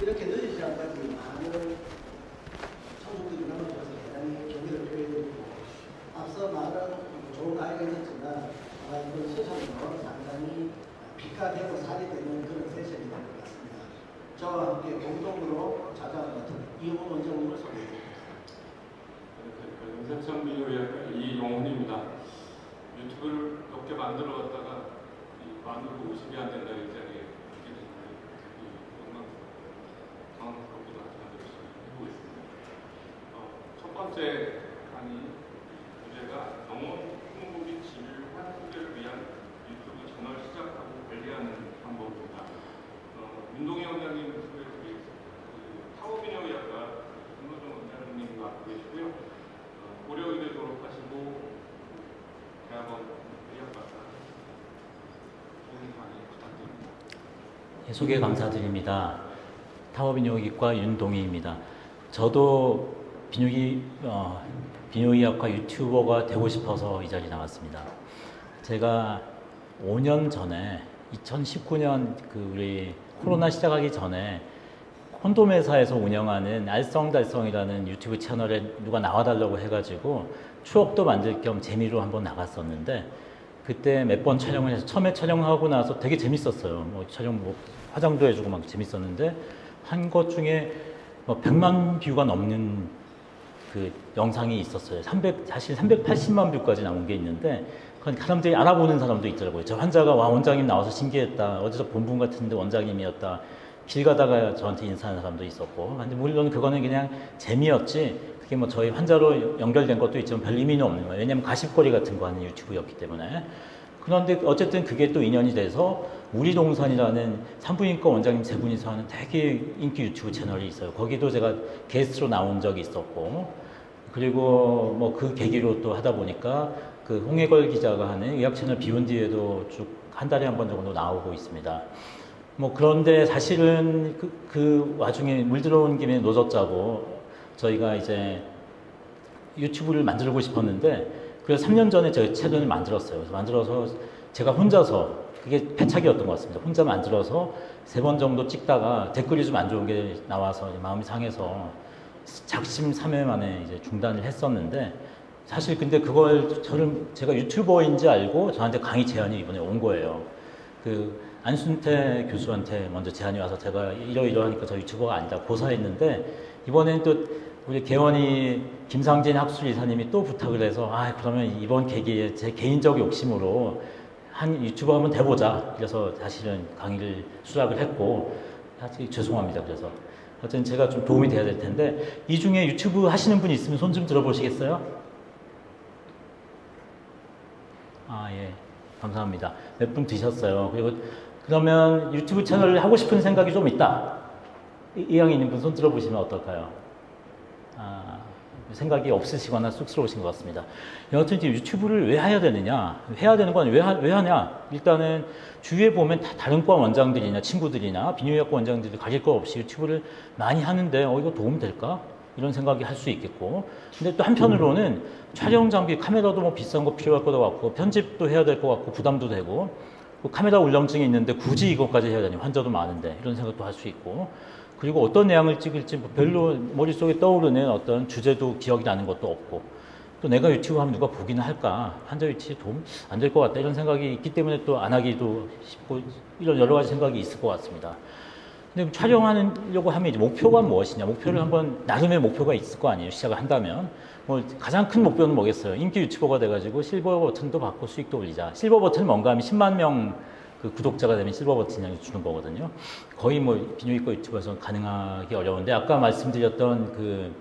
이렇게 늦은 시간까지 많은 청중들이 남아주셔서 대단히 경의를 표해드리고 앞서 말한 좋은 아이가 있었지만 아마 이번 세상으로 상당히 빛과 되고 살이 되는 그런 세션이 될 것 같습니다. 저와 함께 공동으로 자장을 맡은 이용훈 원장님을 소개해드립니다. 윤석천 비료의 이용훈입니다. 유튜브를 몇 개 만들어 갔다가 만들고 50이 안 된다 이 자리에 있게 됐는데 당황스럽기도 하지만 열심히 해보고 있습니다. 첫 번째 강의 주제가 영혼 행복의 질환 소개를 위한 유튜브 채널 시작하고 관리하는 방법입니다. 윤동희 원장님 소개해드리겠습니다. 타워비뇨의학과 김노정 원장님과 함께 계시고요. 고려의대 졸업하시고 대학원 의학박사 좋은 강의 부탁드립니다. 소개 감사드립니다. 타워비뇨기과 윤동희입니다. 저도 비뇨의학과 유튜버가 되고 싶어서 이 자리에 나왔습니다. 제가 5년 전에 2019년 우리 코로나 시작하기 전에 콘돔 회사에서 운영하는 알쏭달쏭이라는 유튜브 채널에 누가 나와달라고 해가지고 추억도 만들 겸 재미로 한번 나갔었는데 그때 몇 번 촬영을 해서 처음에 촬영하고 나서 되게 재밌었어요. 촬영 화장도 해주고 막 재밌었는데 한 것 중에 100만 뷰가 넘는 그 영상이 있었어요. 사실 380만 뷰까지 나온 게 있는데 사람들이 알아보는 사람도 있더라고요. 저 환자가 와 원장님 나와서 신기했다. 어디서 본 분 같은데 원장님이었다. 길 가다가 저한테 인사하는 사람도 있었고. 근데 물론 그거는 그냥 재미였지. 그게 저희 환자로 연결된 것도 있지만 별 의미는 없는 거예요. 왜냐면 가십거리 같은 거 하는 유튜브였기 때문에. 그런데 어쨌든 그게 또 인연이 돼서 우리동산이라는 산부인과 원장님 세 분이서 하는 되게 인기 유튜브 채널이 있어요. 거기도 제가 게스트로 나온 적이 있었고, 그리고 그 계기로 또 하다 보니까 그 홍해걸 기자가 하는 의학 채널 비욘드에도 쭉 한 달에 한 번 정도 나오고 있습니다. 그런데 사실은 그 와중에 물 들어온 김에 노젓자고 저희가 이제 유튜브를 만들고 싶었는데 그래서 3년 전에 제가 채널을 만들었어요. 그래서 만들어서 제가 혼자서 그게 패착이었던 것 같습니다. 혼자 만들어서 3번 정도 찍다가 댓글이 좀 안 좋은 게 나와서 마음이 상해서 작심삼일 만에 이제 중단을 했었는데 사실 근데 그걸 제가 유튜버인지 알고 저한테 강의 제안이 이번에 온 거예요. 안순태 교수한테 먼저 제안이 와서 제가 이러이러하니까 저 유튜버가 아니다 고사했는데 이번엔 또 우리 개원이 김상진 학술 이사님이 또 부탁을 해서 그러면 이번 계기에 제 개인적 욕심으로 한 유튜버 한번 돼보자. 그래서 사실은 강의를 수락을 했고 사실 죄송합니다. 그래서 어쨌든 제가 좀 도움이 돼야 될 텐데 이 중에 유튜브 하시는 분이 있으면 손 좀 들어보시겠어요? 예. 감사합니다. 몇 분 드셨어요. 그러면 유튜브 채널을 하고 싶은 생각이 좀 있다. 이왕 있는 분 손 들어보시면 어떨까요? 생각이 없으시거나 쑥스러우신 것 같습니다. 여하튼 유튜브를 왜 해야 되느냐? 해야 되는 건 왜 하냐? 일단은 주위에 보면 다른 과 원장들이나 친구들이나 비뇨기과 원장들이 가질 거 없이 유튜브를 많이 하는데 이거 도움 될까? 이런 생각이 할 수 있겠고. 근데 또 한편으로는 촬영 장비, 카메라도 비싼 거 필요할 것 같고, 편집도 해야 될 것 같고, 부담도 되고, 카메라 울렁증이 있는데 굳이 이것까지 해야 되니 환자도 많은데, 이런 생각도 할 수 있고, 그리고 어떤 내용을 찍을지 별로 머릿속에 떠오르는 어떤 주제도 기억이 나는 것도 없고, 또 내가 유튜브 하면 누가 보기는 할까? 환자 위치에 도움 안 될 것 같다. 이런 생각이 있기 때문에 또 안 하기도 쉽고, 이런 여러 가지 생각이 있을 것 같습니다. 근데 촬영하려고 하면 이제 목표가 무엇이냐? 목표를 한번 나름의 목표가 있을 거 아니에요. 시작을 한다면 가장 큰 목표는 뭐겠어요? 인기 유튜버가 돼가지고 실버 버튼도 받고 수익도 올리자. 실버 버튼은 뭔가 하면 10만 명 구독자가 되면 실버 버튼을 주는 거거든요. 거의 비뇨기과 유튜버에서는 가능하기 어려운데 아까 말씀드렸던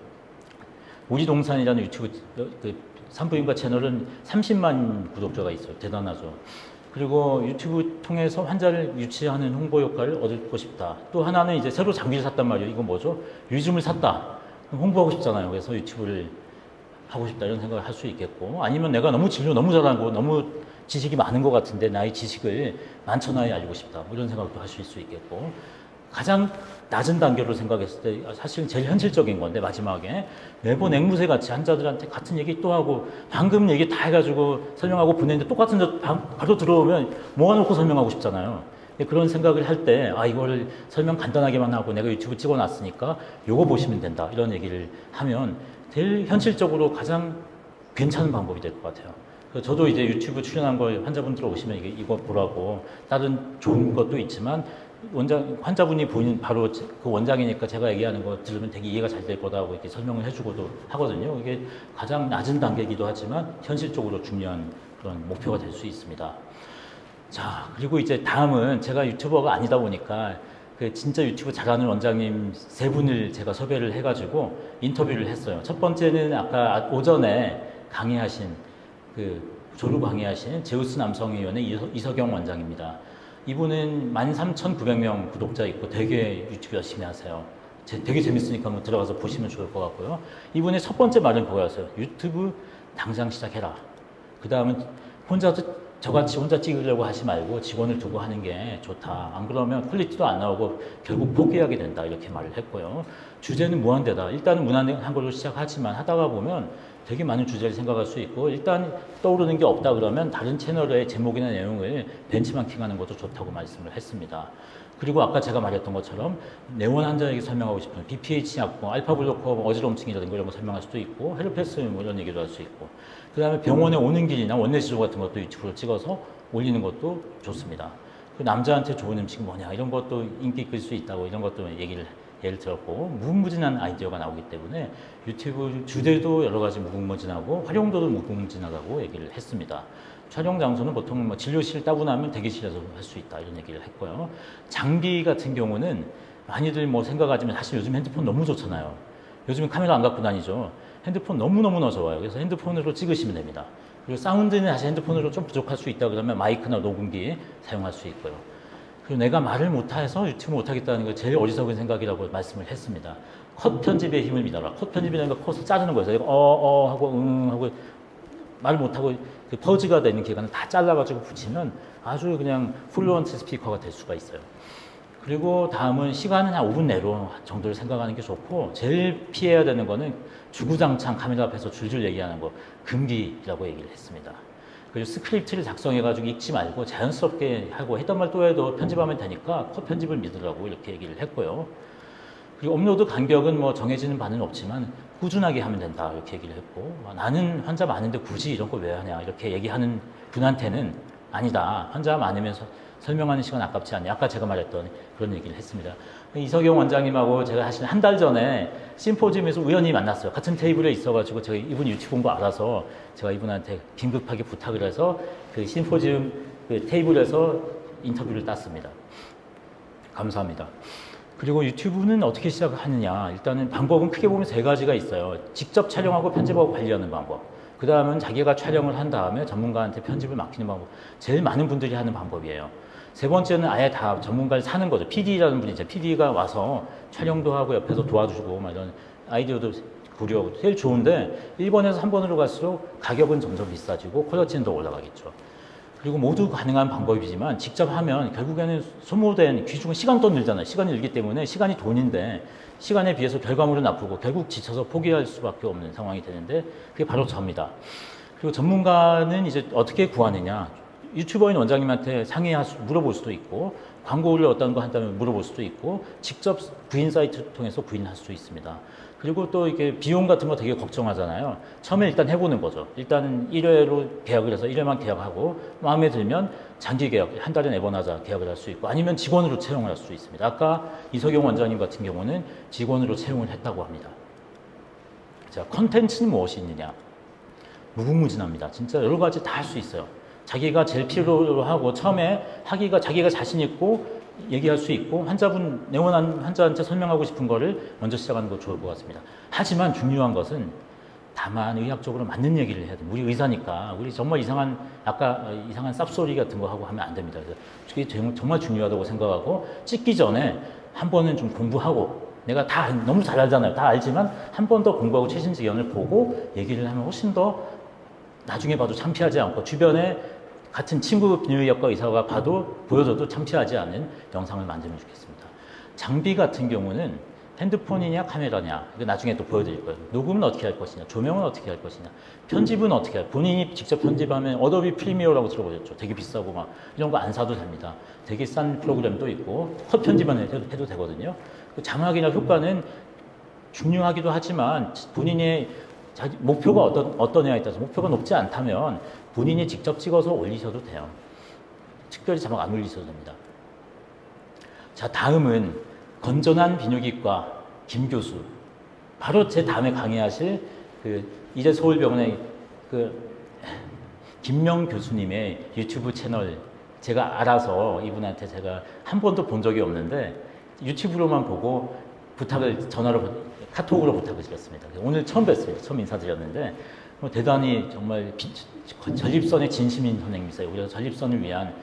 우리동산이라는 유튜브 산부인과 채널은 30만 구독자가 있어요. 대단하죠. 그리고 유튜브 통해서 환자를 유치하는 홍보 효과를 얻고 싶다. 또 하나는 이제 새로 장비를 샀단 말이에요. 이건 뭐죠? 요즘을 샀다. 그럼 홍보하고 싶잖아요. 그래서 유튜브를 하고 싶다. 이런 생각을 할 수 있겠고. 아니면 내가 너무 진료 너무 잘하고 너무 지식이 많은 것 같은데 나의 지식을 만천하에 알리고 싶다. 이런 생각도 하실 수 있겠고. 가장 낮은 단계로 생각했을 때 사실은 제일 현실적인 건데 마지막에 매번 앵무새 같이 환자들한테 같은 얘기 또 하고 방금 얘기 다 해가지고 설명하고 보냈는데 똑같은 데 바로 들어오면 모아놓고 설명하고 싶잖아요. 그런 생각을 할 때, 이걸 설명 간단하게만 하고 내가 유튜브 찍어놨으니까 요거 보시면 된다. 이런 얘기를 하면 제일 현실적으로 가장 괜찮은 방법이 될 것 같아요. 그래서 저도 이제 유튜브 출연한 걸 환자분들 오시면 이거 보라고 다른 좋은 것도 있지만 환자분이 보인 바로 그 원장이니까 제가 얘기하는 거 들으면 되게 이해가 잘 될 거다고 이렇게 설명을 해주고도 하거든요. 이게 가장 낮은 단계이기도 하지만 현실적으로 중요한 그런 목표가 될 수 있습니다. 자, 그리고 이제 다음은 제가 유튜버가 아니다 보니까 그 진짜 유튜브 잘하는 원장님 3분을 제가 섭외를 해가지고 인터뷰를 했어요. 첫 번째는 아까 오전에 강의하신 조루 강의하신 제우스 남성의원의 이석영 원장입니다. 이분은 13,900명 구독자 있고 되게 유튜브 열심히 하세요. 되게 재밌으니까 한번 들어가서 보시면 좋을 것 같고요. 이분의 첫 번째 말은 그거였어요. 유튜브 당장 시작해라. 그 다음은 저같이 혼자 찍으려고 하지 말고 직원을 두고 하는 게 좋다. 안 그러면 퀄리티도 안 나오고 결국 포기하게 된다. 이렇게 말을 했고요. 주제는 무한대다. 일단은 무난한 걸로 시작하지만 하다가 보면 되게 많은 주제를 생각할 수 있고 일단 떠오르는 게 없다 그러면 다른 채널의 제목이나 내용을 벤치마킹하는 것도 좋다고 말씀을 했습니다. 그리고 아까 제가 말했던 것처럼 내원 환자에게 설명하고 싶은 BPH 약품, 알파블로커 어지럼증이라든가 이런 거 설명할 수도 있고 헤르페스 뭐 이런 얘기도 할 수 있고 그 다음에 병원에 오는 길이나 원내시조 같은 것도 유튜브로 찍어서 올리는 것도 좋습니다. 그 남자한테 좋은 음식 뭐냐 이런 것도 인기 끌 수 있다고 이런 것도 예를 들었고 무궁무진한 아이디어가 나오기 때문에 유튜브 주제도 여러 가지 무궁무진하고 활용도도 무궁무진하다고 얘기를 했습니다. 촬영 장소는 보통 뭐 진료실 따분하면 대기실에서 할 수 있다 이런 얘기를 했고요. 장비 같은 경우는 많이들 뭐 생각하지만 사실 요즘 핸드폰 너무 좋잖아요. 요즘은 카메라 안 갖고 다니죠. 핸드폰 너무너무나 좋아요. 그래서 핸드폰으로 찍으시면 됩니다. 그리고 사운드는 사실 핸드폰으로 좀 부족할 수 있다 그러면 마이크나 녹음기 사용할 수 있고요. 그리고 내가 말을 못해서 유튜브 못하겠다는 게 제일 어리석은 생각이라고 말씀을 했습니다. 컷 편집에 힘을 믿어라. 컷 편집이라는 건 컷을 자르는 거예요. 하고 하고 말 못하고 그 퍼즈가 되는 기간을 다 잘라가지고 붙이면 아주 그냥 플루언트 스피커가 될 수가 있어요. 그리고 다음은 시간은 한 5분 내로 정도를 생각하는 게 좋고 제일 피해야 되는 거는 주구장창 카메라 앞에서 줄줄 얘기하는 거 금기라고 얘기를 했습니다. 그리고 스크립트를 작성해가지고 읽지 말고 자연스럽게 하고 했던 말 또 해도 편집하면 되니까 컷 편집을 믿으라고 이렇게 얘기를 했고요. 그리고 업로드 간격은 뭐 정해지는 바는 없지만 꾸준하게 하면 된다 이렇게 얘기를 했고 나는 환자 많은데 굳이 이런 거 왜 하냐 이렇게 얘기하는 분한테는 아니다. 환자 많으면서 설명하는 시간 아깝지 않냐. 아까 제가 말했던 그런 얘기를 했습니다. 이석영 원장님하고 제가 사실 한 달 전에 심포지엄에서 우연히 만났어요. 같은 테이블에 있어가지고 제가 이분 유튜브 온 거 알아서 제가 이분한테 긴급하게 부탁을 해서 그 심포지엄 그 테이블에서 인터뷰를 땄습니다. 감사합니다. 그리고 유튜브는 어떻게 시작하느냐. 일단은 방법은 크게 보면 3가지가 있어요. 직접 촬영하고 편집하고 관리하는 방법. 그 다음은 자기가 촬영을 한 다음에 전문가한테 편집을 맡기는 방법. 제일 많은 분들이 하는 방법이에요. 3번째는 아예 다 전문가를 사는 거죠. PD라는 분이 이제 PD가 와서 촬영도 하고 옆에서 도와주고 막 이런 아이디어도 고려하고 제일 좋은데 1번에서 3번으로 갈수록 가격은 점점 비싸지고 퀄리티는 더 올라가겠죠. 그리고 모두 가능한 방법이지만 직접 하면 결국에는 소모된 귀중한 시간도 늘잖아요. 시간이 늘기 때문에 시간이 돈인데 시간에 비해서 결과물은 나쁘고 결국 지쳐서 포기할 수밖에 없는 상황이 되는데 그게 바로 저입니다. 그리고 전문가는 이제 어떻게 구하느냐. 유튜버인 원장님한테 물어볼 수도 있고 광고를 어떤 거 한다면 물어볼 수도 있고 직접 구인 사이트 통해서 구인할 수도 있습니다. 그리고 또 이게 비용 같은 거 되게 걱정하잖아요. 처음에 일단 해보는 거죠. 일단 1회로 계약을 해서 1회만 계약하고 마음에 들면 장기 계약, 한 달에 4번 하자 계약을 할 수 있고 아니면 직원으로 채용을 할 수 있습니다. 아까 이석영 원장님 같은 경우는 직원으로 채용을 했다고 합니다. 자, 컨텐츠는 무엇이 있느냐? 무궁무진합니다. 진짜 여러 가지 다 할 수 있어요. 자기가 제일 필요로 하고 처음에 하기가 자기가 자신 있고 얘기할 수 있고 내원한 환자한테 설명하고 싶은 거를 먼저 시작하는 거 좋을 것 같습니다. 하지만 중요한 것은 다만 의학적으로 맞는 얘기를 해야 돼요. 우리 의사니까 우리 정말 이상한 쌉소리 같은 거 하고 하면 안 됩니다. 그래서 그게 정말 중요하다고 생각하고 찍기 전에 한 번은 좀 공부하고 내가 다 너무 잘 알잖아요. 다 알지만 한 번 더 공부하고 최신 지견을 보고 얘기를 하면 훨씬 더 나중에 봐도 창피하지 않고 주변에 같은 친구 비뇨기과 의사가 보여줘도 창피하지 않은 영상을 만들면 좋겠습니다. 장비 같은 경우는 핸드폰이냐 카메라냐 이거 나중에 또 보여드릴 거예요. 녹음은 어떻게 할 것이냐, 조명은 어떻게 할 것이냐, 편집은 어떻게 할, 본인이 직접 편집하면 어도비 프리미어라고 들어보셨죠? 되게 비싸고 막 이런 거 안 사도 됩니다. 되게 싼 프로그램도 있고 컷 편집만 해도 되거든요. 그 자막이나 효과는 중요하기도 하지만 본인의 자기 목표가 어떠냐에 따라서 목표가 높지 않다면 본인이 직접 찍어서 올리셔도 돼요. 특별히 자막 안 올리셔도 됩니다. 자, 다음은 건전한 비뇨기과 김 교수. 바로 제 다음에 강의하실 그 이제 서울병원의 그 김명 교수님의 유튜브 채널 제가 알아서 이분한테 제가 한 번도 본 적이 없는데 유튜브로만 보고 부탁을 카톡으로 부탁을 드렸습니다. 오늘 처음 뵀습니다. 처음 인사드렸는데 대단히 정말 전립선의 진심인 선생님이세요. 그래서 전립선을 위한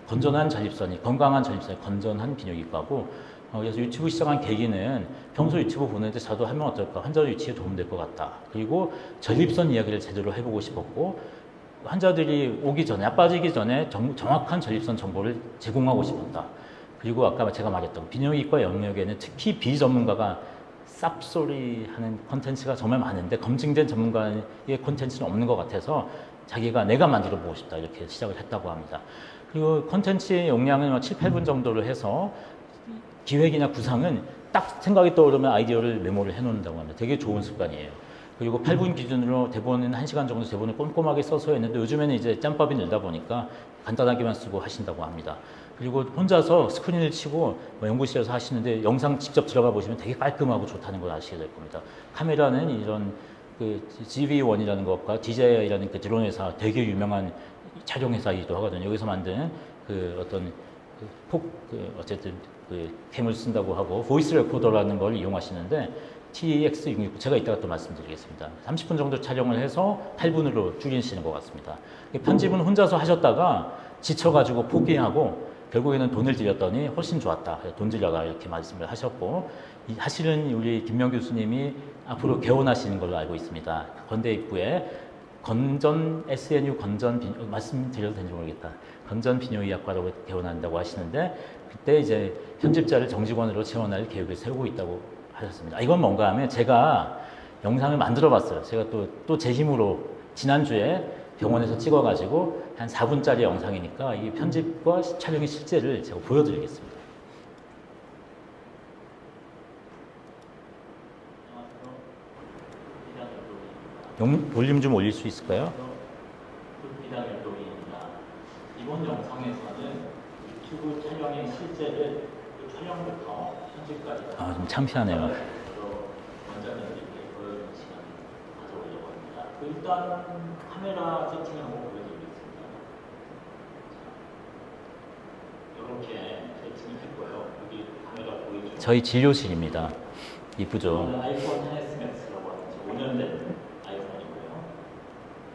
건전한 전립선이 건강한 전립선이 건전한 비뇨기과고 그래서 유튜브 시작한 계기는 평소 유튜브 보는데 저도 하면 어떨까 환자 유치에 도움될 것 같다. 그리고 전립선 이야기를 제대로 해보고 싶었고 환자들이 오기 전에 빠지기 전에 정확한 전립선 정보를 제공하고 싶었다. 그리고 아까 제가 말했던 비뇨기과 영역에는 특히 비전문가가 쌉소리 하는 콘텐츠가 정말 많은데 검증된 전문가의 콘텐츠는 없는 것 같아서 자기가 내가 만들어 보고 싶다 이렇게 시작을 했다고 합니다. 그리고 콘텐츠의 용량은 7, 8분 정도로 해서 기획이나 구상은 딱 생각이 떠오르면 아이디어를 메모를 해놓는다고 합니다. 되게 좋은 습관이에요. 그리고 8분 기준으로 대본은 1시간 정도 대본을 꼼꼼하게 써서 했는데 요즘에는 이제 짬밥이 늘다 보니까 간단하게만 쓰고 하신다고 합니다. 그리고 혼자서 스크린을 치고 연구실에서 하시는데 영상 직접 들어가 보시면 되게 깔끔하고 좋다는 걸 아시게 될 겁니다. 카메라는 이런 그 GV1이라는 것과 DJI라는 그 드론 회사 되게 유명한 촬영 회사이기도 하거든요. 여기서 만든 그 어떤 어쨌든 그 캠을 쓴다고 하고 보이스 레코더라는 걸 이용하시는데 TX669 제가 이따가 또 말씀드리겠습니다. 30분 정도 촬영을 해서 8분으로 줄이시는 것 같습니다. 편집은 혼자서 하셨다가 지쳐가지고 포기하고 결국에는 돈을 들였더니 훨씬 좋았다. 돈 들여라 이렇게 말씀을 하셨고 사실은 우리 김명 교수님이 앞으로 개원하시는 걸로 알고 있습니다. 건대 입구에 건전 SNU 건전 말씀드려도 되는지 모르겠다. 건전 비뇨의학과라고 개원한다고 하시는데 그때 이제 편집자를 정직원으로 채용할 계획을 세우고 있다고 하셨습니다. 이건 뭔가 하면 제가 영상을 만들어 봤어요. 제가 또 제 힘으로 지난주에 병원에서 찍어가지고 한 4분짜리 영상이니까 이 편집과 촬영의 실제를 제가 보여드리겠습니다. 볼륨 좀 올릴 수 있을까요? 이번 영상에서는 유튜브 촬영의 실제를 촬영부터 편집까지 좀 창피하네요. 원장님들께 보여주는 시간을 가져보려고 합니다. 일단 카메라 세팅을 한번 보여드리겠습니다. 이렇게 세팅을 했고요. 여기 카메라 보이죠? 저희 진료실입니다. 이쁘죠? 아이폰 10s Max라고 하는 5년 된 아이폰이고요.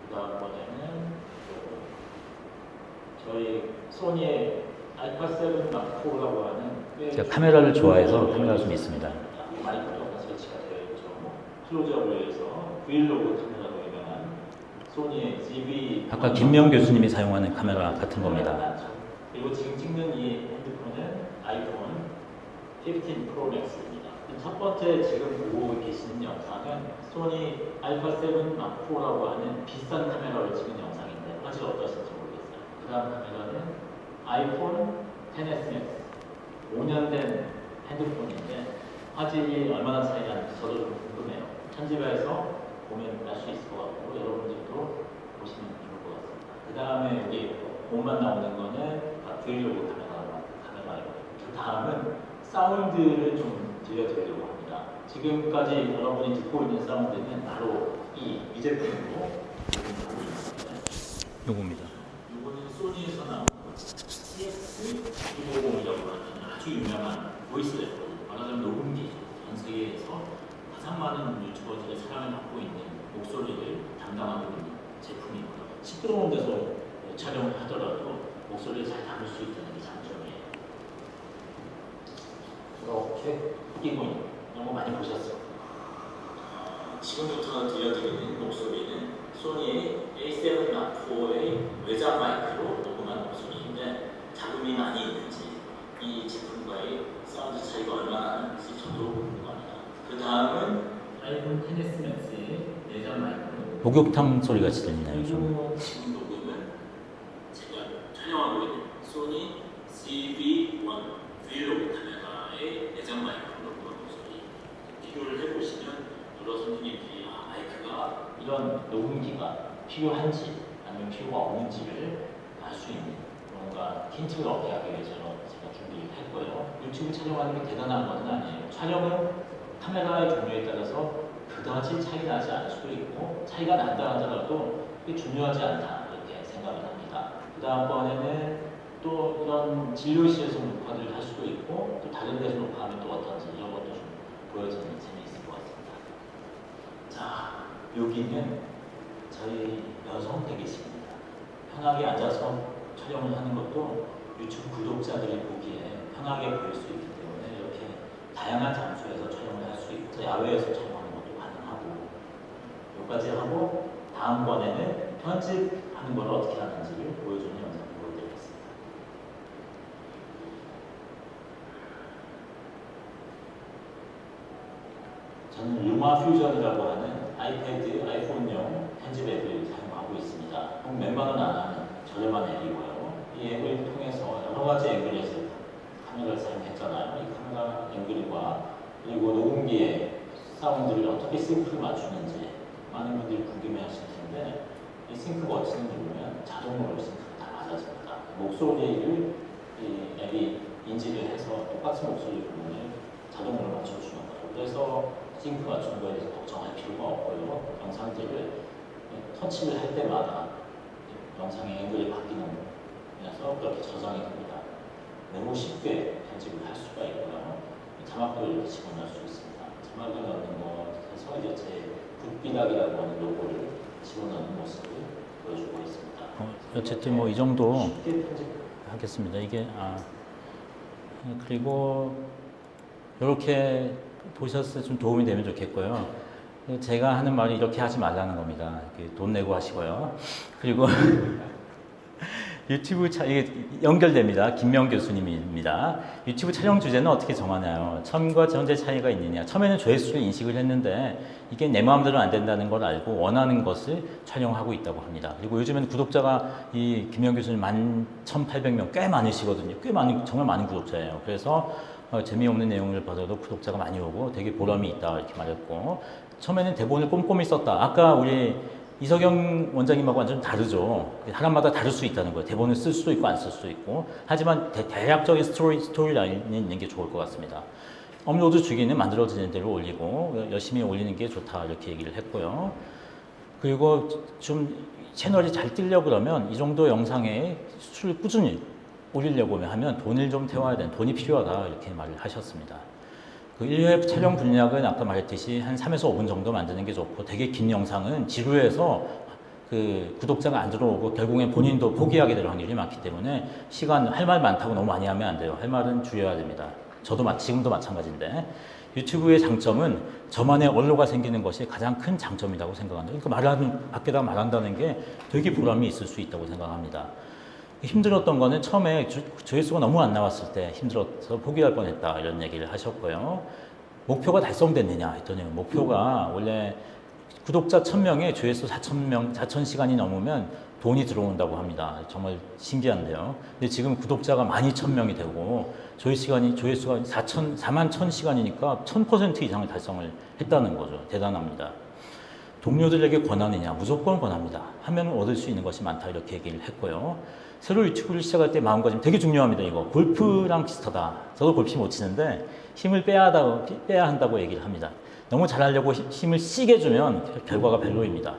그다음번에는 저희 소니의 알파 7 마크 4라고 하는 제가 카메라를 좋아해서 카메라가 좀 있습니다. 마이크가 설치가 되어 있죠. 클로즈업에서 브이로그 카메라로 유명한 소니의 GV 아까 김명 교수님이 사용하는 카메라 같은 겁니다. 그리고 지금 찍는 이 핸드폰은 아이폰 15 프로 맥스입니다. 첫 번째 지금 보고 계시는 영상은 소니 알파 7 마크 4라고 하는 비싼 카메라를 찍은 영상인데 화질 어떠실지 모르겠어요. 그 다음 카메라는 아이폰 10s Max 5년 된 핸드폰인데 화질이 얼마나 차이 나는지 저도 좀 궁금해요. 편집해서 보면 알 수 있을 것 같고 여러분들도 보시면 좋을 것 같습니다. 그 다음에 여기 몸만 나오는 거는 브이로그 카메라예요. 그 다음은 사운드를 좀 들려드리려고 합니다. 지금까지 여러분이 듣고 있는 사운드는 바로 이 제품으로 요겁니다. 요거는 소니에서 나온 CX650이라고 하는 아주 유명한 보이스 레코더, 말하자면 녹음기, 전 세계에서 가장 많은 유튜버들의 사랑을 받고 있는 목소리를 담당하고 있는 제품이고요. 시끄러운 데서 촬영을 하더라도 목소리를 잘 담을 수 있다는 게 장점이에요. 이렇게 끼고 있는 거 많이 보셨어요. 지금부터 들려드리는 목소리는 소니의 A7 Mark4의 외장 마이크로 녹음한 목소리인데 잡음이 많이 있는지 이 제품과의 사운드 차이가 얼마나 나는지 저도 궁금합니다. 테스트맥스의 내장 마이크 목욕탕 소리 같이 들리나요? 좀. 지금 녹음은 제가 촬영하고 있는 소니 CV1 브이로그 카메라의 내장 마이크 녹음하는 소리 비교를 해보시면 여러 선생님들이 마이크가 이런 녹음기가 필요한지 아니면 필요가 없는지를 알 수 있는 뭔가 힌트를 얻게 하기 위해서 제가 준비를 했고요. 유튜브 촬영하는 게 대단한 것은 아니에요. 촬영은 카메라의 종류에 따라서 그다지 차이 나지 않을 수도 있고 차이가 난다 하더라도 그게 중요하지 않다 이렇게 생각을 합니다. 그 다음번에는 또 이런 진료실에서 녹화를 할 수도 있고 또 다른 데서 녹화하면 또 어떤지 이런 것도 좀 보여주는 재미있을 것 같습니다. 자, 여기는 저희 여성 대기실입니다. 편하게 앉아서 촬영을 하는 것도 유튜브 구독자들이 보기에 편하게 보일 수 있기 때문에 이렇게 다양한 장소에서 촬영을 할 수 있고 야외에서 촬영하는 것도 가능하고 여기까지 하고 다음번에는 편집하는 걸 어떻게 하는지를 보여주는 영상을 보여드리겠습니다. 저는 루마 퓨전이라고 하는 아이패드, 아이폰용 편집 앱을 사용하고 있습니다. 몇만 원 안 하는 저렴한 앱이고요. 이 앱을 통해서 여러 가지 앵글에서 카메라를 사용했잖아요. 이 카메라 앵글과 그리고 녹음기의 사운드를 어떻게 싱크를 맞추는지 많은 분들이 궁금해하실 텐데 이 싱크 버튼을 누르면 자동으로 싱크가 다 맞아집니다. 목소리를 이 앱이 인지를 해서 똑같은 목소리 부분을 자동으로 맞춰주는 거예요. 그래서 싱크 맞추는 거에 대해서 걱정할 필요가 없고요. 영상들을 터치를 할 때마다 영상의 앵글이 바뀌면서 그렇게 저장이 됩니다. 매우 쉽게 편집을 할 수가 있고요. 자막도 이렇게 집어넣을 수 있습니다. 자막을 넣는 것에서 이제 제 굿비닥이라고 하는 로고를 집어넣는 모습을 보여주고 있습니다. 어쨌든 뭐 이 정도 쉽게 편집하겠습니다. 이게 그리고 이렇게 보셔서 좀 도움이 되면 좋겠고요. 제가 하는 말이 이렇게 하지 말라는 겁니다. 돈 내고 하시고요. 그리고 유튜브 이게 연결됩니다. 김명 교수님입니다. 유튜브 촬영 주제는 어떻게 정하나요? 처음과 현재 차이가 있느냐? 처음에는 조회수를 인식을 했는데 이게 내 마음대로 안 된다는 걸 알고 원하는 것을 촬영하고 있다고 합니다. 그리고 요즘에는 구독자가 이 김명 교수님 11,800명 꽤 많으시거든요. 꽤 많은 정말 많은 구독자예요. 그래서 재미없는 내용을 봐도 구독자가 많이 오고 되게 보람이 있다 이렇게 말했고 처음에는 대본을 꼼꼼히 썼다. 아까 우리 이석영 원장님하고 완전 다르죠. 사람마다 다를 수 있다는 거예요. 대본을 쓸 수도 있고 안 쓸 수도 있고. 하지만 대략적인 스토리 라인이 있는 게 좋을 것 같습니다. 업로드 주기는 만들어지는 대로 올리고 열심히 올리는 게 좋다 이렇게 얘기를 했고요. 그리고 좀 채널이 잘 뜨려고 그러면 이 정도 영상에 수를 꾸준히 올리려고 하면 돈을 좀 태워야 되는 돈이 필요하다 이렇게 말을 하셨습니다. 그 1회 촬영 분량은 아까 말했듯이 한 3에서 5분 정도 만드는 게 좋고 되게 긴 영상은 지루해서 그 구독자가 안 들어오고 결국엔 본인도 포기하게 될 확률이 많기 때문에 시간 할 말 많다고 너무 많이 하면 안 돼요. 할 말은 줄여야 됩니다. 저도 지금도 마찬가지인데 유튜브의 장점은 저만의 원로가 생기는 것이 가장 큰 장점이라고 생각합니다. 그러니까 밖에다 말한다는 게 되게 보람이 있을 수 있다고 생각합니다. 힘들었던 거는 처음에 조회수가 너무 안 나왔을 때 힘들어서 포기할 뻔했다 이런 얘기를 하셨고요. 목표가 달성됐느냐 했더니 목표가 원래 구독자 1,000명에 조회수 4,000시간이 넘으면 돈이 들어온다고 합니다. 정말 신기한데요. 근데 지금 구독자가 12,000명이 되고 조회수가 41,000시간이니까 1000% 이상을 달성을 했다는 거죠. 대단합니다. 동료들에게 권하느냐? 무조건 권합니다. 하면 얻을 수 있는 것이 많다 이렇게 얘기를 했고요. 새로 유튜브를 시작할 때 마음가짐 되게 중요합니다. 이거 골프랑 비슷하다. 저도 골프 못 치는데 힘을 빼야 한다고 얘기를 합니다. 너무 잘하려고 힘을 세게 주면 결과가 별로입니다.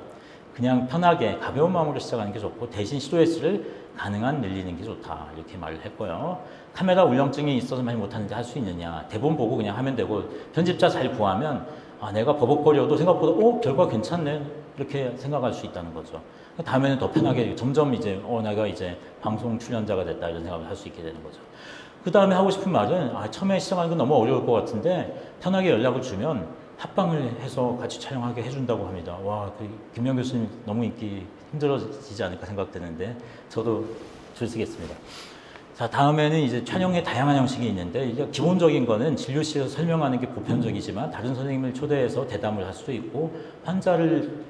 그냥 편하게 가벼운 마음으로 시작하는 게 좋고 대신 스트레스를 가능한 늘리는 게 좋다 이렇게 말을 했고요. 카메라 울렁증이 있어서 많이 못하는데 할 수 있느냐? 대본 보고 그냥 하면 되고 편집자 잘 구하면 내가 버벅거려도 생각보다 결과 괜찮네 이렇게 생각할 수 있다는 거죠. 다음에는 더 편하게 점점 이제 내가 이제 방송 출연자가 됐다 이런 생각을 할 수 있게 되는 거죠. 그 다음에 하고 싶은 말은 처음에 시작하는 건 너무 어려울 것 같은데 편하게 연락을 주면 합방을 해서 같이 촬영하게 해준다고 합니다. 김명 교수님 너무 인기 힘들어지지 않을까 생각되는데 저도 줄 쓰겠습니다. 자, 다음에는 이제 촬영의 다양한 형식이 있는데, 이제 기본적인 거는 진료실에서 설명하는 게 보편적이지만, 다른 선생님을 초대해서 대담을 할 수도 있고, 환자를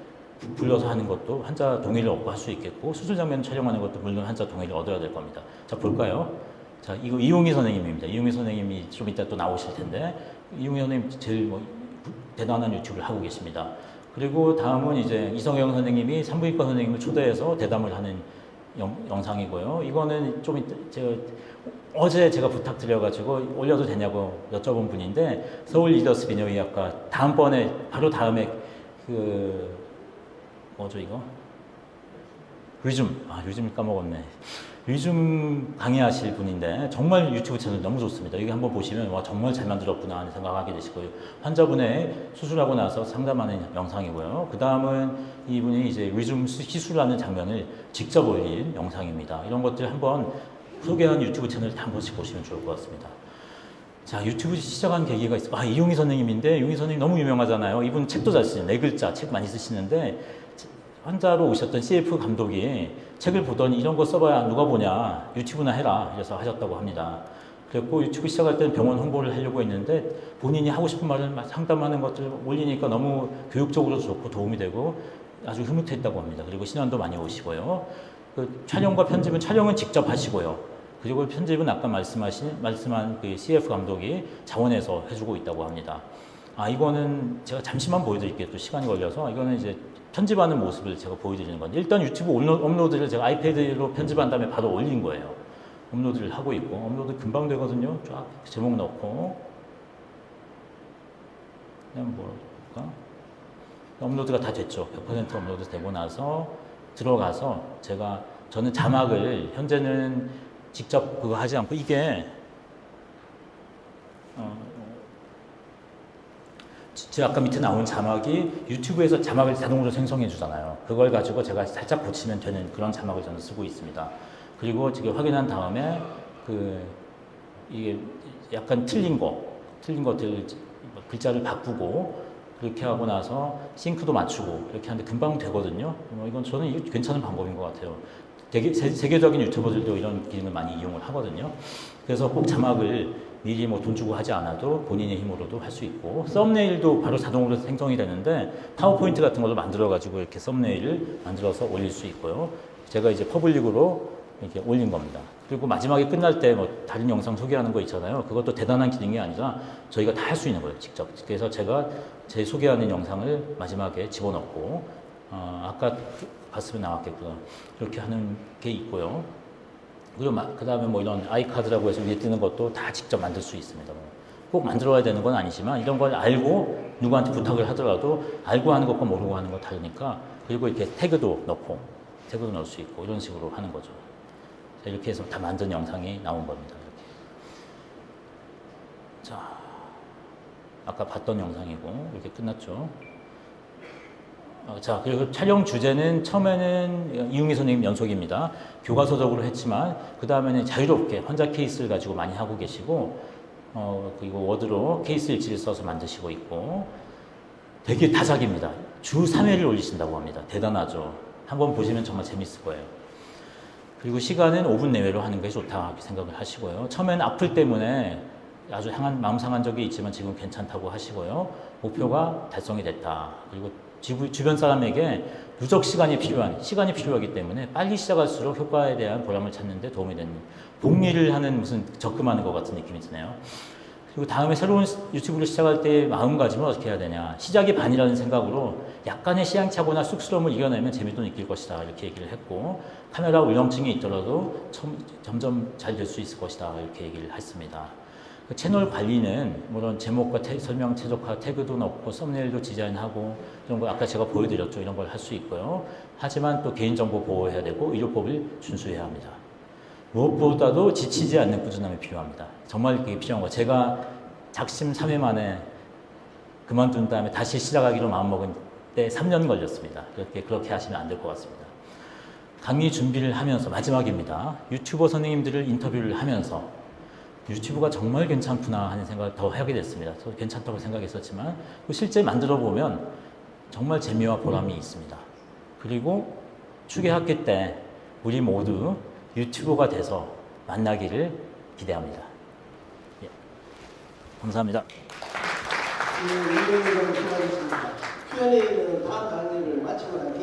불러서 하는 것도 환자 동의를 얻고 할 수 있겠고, 수술 장면 촬영하는 것도 물론 환자 동의를 얻어야 될 겁니다. 자, 볼까요? 자, 이거 이용희 선생님입니다. 이용희 선생님이 좀 이따 또 나오실 텐데, 이용희 선생님 제일 뭐 대단한 유튜브를 하고 계십니다. 그리고 다음은 이제 이성영 선생님이 산부인과 선생님을 초대해서 대담을 하는 영상이고요. 이거는 좀 어제 제가 부탁드려가지고 올려도 되냐고 여쭤본 분인데, 서울 리더스 비뇨의학과 다음번에 바로 다음에 뭐죠 이거? 요즘을 까먹었네. 요즘 강의하실 분인데 정말 유튜브 채널 너무 좋습니다. 여기 한번 보시면 와 정말 잘 만들었구나 하는 생각하게 되시고요. 환자분의 수술하고 나서 상담하는 영상이고요. 그 다음은 이분이 이제 리즘 시술하는 장면을 직접 올린 영상입니다. 이런 것들 한번 소개한 유튜브 채널 한 번씩 보시면 좋을 것 같습니다. 자, 유튜브 시작한 계기가 있어요. 이용희 선생님인데, 이용희 선생님 너무 유명하잖아요. 이분 책도 잘 쓰시는, 4글자 책 많이 쓰시는데, 환자로 오셨던 CF 감독이 책을 보더니 이런 거 써봐야 누가 보냐, 유튜브나 해라, 이래서 하셨다고 합니다. 그랬고 유튜브 시작할 때는 병원 홍보를 하려고 했는데, 본인이 하고 싶은 말을 상담하는 것들을 올리니까 너무 교육적으로 좋고 도움이 되고 아주 흐뭇했다고 합니다. 그리고 신원도 많이 오시고요. 그 촬영과 편집은, 촬영은 직접 하시고요. 그리고 편집은 아까 말씀한 그 CF 감독이 자원해서 해주고 있다고 합니다. 이거는 제가 잠시만 보여드릴게요. 또 시간이 걸려서. 이거는 이제 편집하는 모습을 제가 보여드리는 건데, 일단 유튜브 업로드를 제가 아이패드로 편집한 다음에 바로 올린 거예요. 업로드를 하고 있고, 업로드 금방 되거든요. 쫙 제목 넣고, 그냥 뭐랄까? 업로드가 다 됐죠. 100% 업로드 되고 나서 들어가서 저는 자막을 현재는 직접 그거 하지 않고, 이게 제가 아까 밑에 나온 자막이 유튜브에서 자막을 자동으로 생성해 주잖아요. 그걸 가지고 제가 살짝 고치면 되는 그런 자막을 저는 쓰고 있습니다. 그리고 지금 확인한 다음에 이게 약간 틀린 것들 글자를 바꾸고 그렇게 하고 나서 싱크도 맞추고 이렇게 하는데 금방 되거든요. 이건 저는 이게 괜찮은 방법인 것 같아요. 되게 세계적인 유튜버들도 이런 기능을 많이 이용을 하거든요. 그래서 꼭 자막을 미리 뭐 돈 주고 하지 않아도 본인의 힘으로도 할 수 있고, 썸네일도 바로 자동으로 생성이 되는데 파워포인트 같은 걸로 만들어 가지고 이렇게 썸네일을 만들어서 올릴 수 있고요. 제가 이제 퍼블릭으로 이렇게 올린 겁니다. 그리고 마지막에 끝날 때 뭐 다른 영상 소개하는 거 있잖아요. 그것도 대단한 기능이 아니라 저희가 다 할 수 있는 거예요, 직접. 그래서 제가 제 소개하는 영상을 마지막에 집어넣고, 아까 봤으면 나왔겠구나. 이렇게 하는 게 있고요. 그리고 그 다음에 뭐 이런 아이카드라고 해서 위에 뜨는 것도 다 직접 만들 수 있습니다. 꼭 만들어야 되는 건 아니지만, 이런 걸 알고 누구한테 부탁을 하더라도 알고 하는 것과 모르고 하는 거 다르니까. 그리고 이렇게 태그도 넣을 수 있고, 이런 식으로 하는 거죠. 자, 이렇게 해서 다 만든 영상이 나온 겁니다. 이렇게. 자, 아까 봤던 영상이고 이렇게 끝났죠. 자, 그리고 촬영 주제는 처음에는 이용희 선생님 연속입니다. 교과서적으로 했지만 그 다음에는 자유롭게 환자 케이스를 가지고 많이 하고 계시고, 그리고 워드로 케이스 일지를 써서 만드시고 있고, 되게 다작입니다. 주 3회를 올리신다고 합니다. 대단하죠. 한번 보시면 정말 재밌을 거예요. 그리고 시간은 5분 내외로 하는 게 좋다 이렇게 생각을 하시고요. 처음에는 악플 때문에 아주 마음 상한 적이 있지만 지금 괜찮다고 하시고요. 목표가 달성이 됐다. 그리고 주변 사람에게 누적 시간이 필요하기 때문에 빨리 시작할수록 효과에 대한 보람을 찾는 데 도움이 되는, 복리를 하는 무슨 적금하는 것 같은 느낌이 드네요. 그리고 다음에 새로운 유튜브를 시작할 때 마음가짐을 어떻게 해야 되냐. 시작이 반이라는 생각으로 약간의 시행착오나 쑥스러움을 이겨내면 재미도 느낄 것이다 이렇게 얘기를 했고, 카메라 울렁증이 있더라도 점점 잘 될 수 있을 것이다 이렇게 얘기를 했습니다. 채널 관리는 물론 제목과 설명 최적화, 태그도 넣고 썸네일도 디자인하고 이런 거 아까 제가 보여드렸죠. 이런 걸 할 수 있고요. 하지만 또 개인정보 보호해야 되고 의료법을 준수해야 합니다. 무엇보다도 지치지 않는 꾸준함이 필요합니다. 정말 그게 필요한 거예요. 제가 작심 3회 만에 그만둔 다음에 다시 시작하기로 마음먹은 때 3년 걸렸습니다. 그렇게 하시면 안 될 것 같습니다. 강의 준비를 하면서, 마지막입니다. 유튜버 선생님들을 인터뷰를 하면서 유튜브가 정말 괜찮구나 하는 생각을 더 하게 됐습니다. 저도 괜찮다고 생각했었지만 실제 만들어 보면 정말 재미와 보람이 있습니다. 그리고 추계학기 때 우리 모두 유튜버가 돼서 만나기를 기대합니다. 예. 감사합니다. 의견을 수고하셨습니다. Q&A는 다음 강의를 마치고 난